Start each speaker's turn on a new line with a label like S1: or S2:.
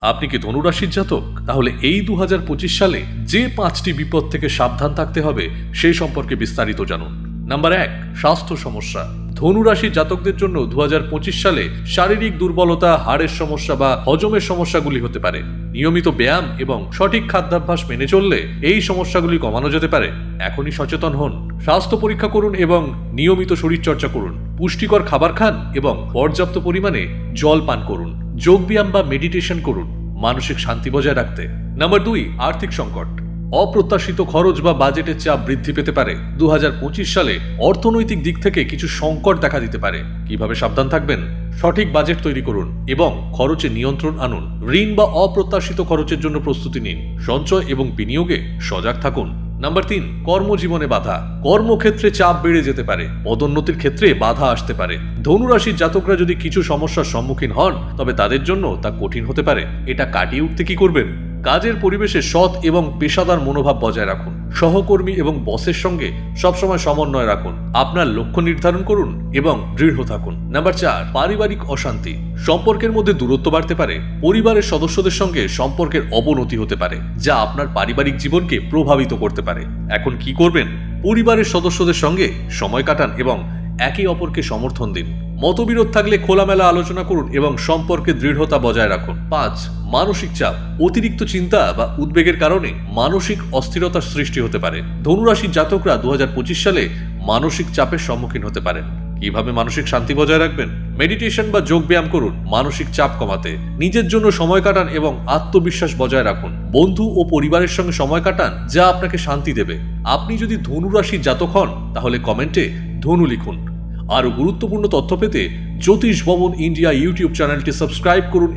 S1: আপনি কি ধনুরাশির জাতক? তাহলে এই 2025 সালে যে 5টি বিপদ থেকে সাবধান থাকতে হবে সেই সম্পর্কে বিস্তারিত জানুন। নাম্বার 1, স্বাস্থ্য সমস্যা। ধনুরাশির জাতকদের জন্য 2025 সালে শারীরিক দুর্বলতা, হাড়ের সমস্যা বা হজমের সমস্যাগুলি হতে পারে। নিয়মিত ব্যায়াম এবং সঠিক খাদ্যাভ্যাস মেনে চললে এই সমস্যাগুলি কমানো যেতে পারে। এখনই সচেতন হন, স্বাস্থ্য পরীক্ষা করুন এবং নিয়মিত শরীরচর্চা করুন। পুষ্টিকর খাবার খান এবং পর্যাপ্ত পরিমাণে জল পান করুন। যোগব্যায়াম বা মেডিটেশন করুন মানসিক শান্তি বজায় রাখতে। নাম্বার 2, আর্থিক সংকট। অপ্রত্যাশিত খরচ বা বাজেটের চাপ বৃদ্ধি পেতে পারে। 2025 সালে অর্থনৈতিক দিক থেকে কিছু সংকট দেখা দিতে পারে। কিভাবে সাবধান থাকবেন? সঠিক বাজেট তৈরি করুন এবং খরচে নিয়ন্ত্রণ আনুন। ঋণ বা অপ্রত্যাশিত খরচের জন্য প্রস্তুতি নিন। সঞ্চয় এবং বিনিয়োগে সজাগ থাকুন। নাম্বার 3, কর্মজীবনে বাধা। কর্মক্ষেত্রে চাপ বেড়ে যেতে পারে। পদোন্নতির ক্ষেত্রে বাধা আসতে পারে। ধনুরাশির জাতকরা যদি কিছু সমস্যার সম্মুখীন হন তবে তাদের জন্য তা কঠিন হতে পারে। এটা কাটিয়ে উঠতে কি করবেন? কাজের পরিবেশে সৎ এবং পেশাদার মনোভাব বজায় রাখুন। সহকর্মী এবং বসের সঙ্গে সবসময় সমন্বয় রাখুন। আপনার লক্ষ্য নির্ধারণ করুন এবং দৃঢ় থাকুন। নাম্বার 4, পারিবারিক অশান্তি। সম্পর্কের মধ্যে দূরত্ব বাড়তে পারে। পরিবারের সদস্যদের সঙ্গে সম্পর্কের অবনতি হতে পারে, যা আপনার পারিবারিক জীবনকে প্রভাবিত করতে পারে। এখন কি করবেন? পরিবারের সদস্যদের সঙ্গে সময় কাটান এবং একে অপরকে সমর্থন দিন। মতবিরোধ থাকলে খোলামেলা আলোচনা করুন এবং সম্পর্কে দৃঢ়তা বজায় রাখুন। 5, মানসিক চাপ। অতিরিক্ত চিন্তা বা উদ্বেগের কারণে মানসিক অস্থিরতার সৃষ্টি হতে পারে। ধনুরাশির জাতকরা 2025 সালে মানসিক চাপের সম্মুখীন হতে পারেন। কিভাবে মানসিক শান্তি বজায় রাখবেন? মেডিটেশন বা যোগ ব্যায়াম করুন মানসিক চাপ কমাতে। নিজের জন্য সময় কাটান এবং আত্মবিশ্বাস বজায় রাখুন। বন্ধু ও পরিবারের সঙ্গে সময় কাটান, যা আপনাকে শান্তি দেবে। আপনি যদি ধনুরাশির জাতক হন তাহলে কমেন্টে ধনু লিখুন। আরও গুরুত্বপূর্ণ তথ্য পেতে জ্যোতিষ ভবন ইন্ডিয়া ইউটিউব চ্যানেলটি সাবস্ক্রাইব করুন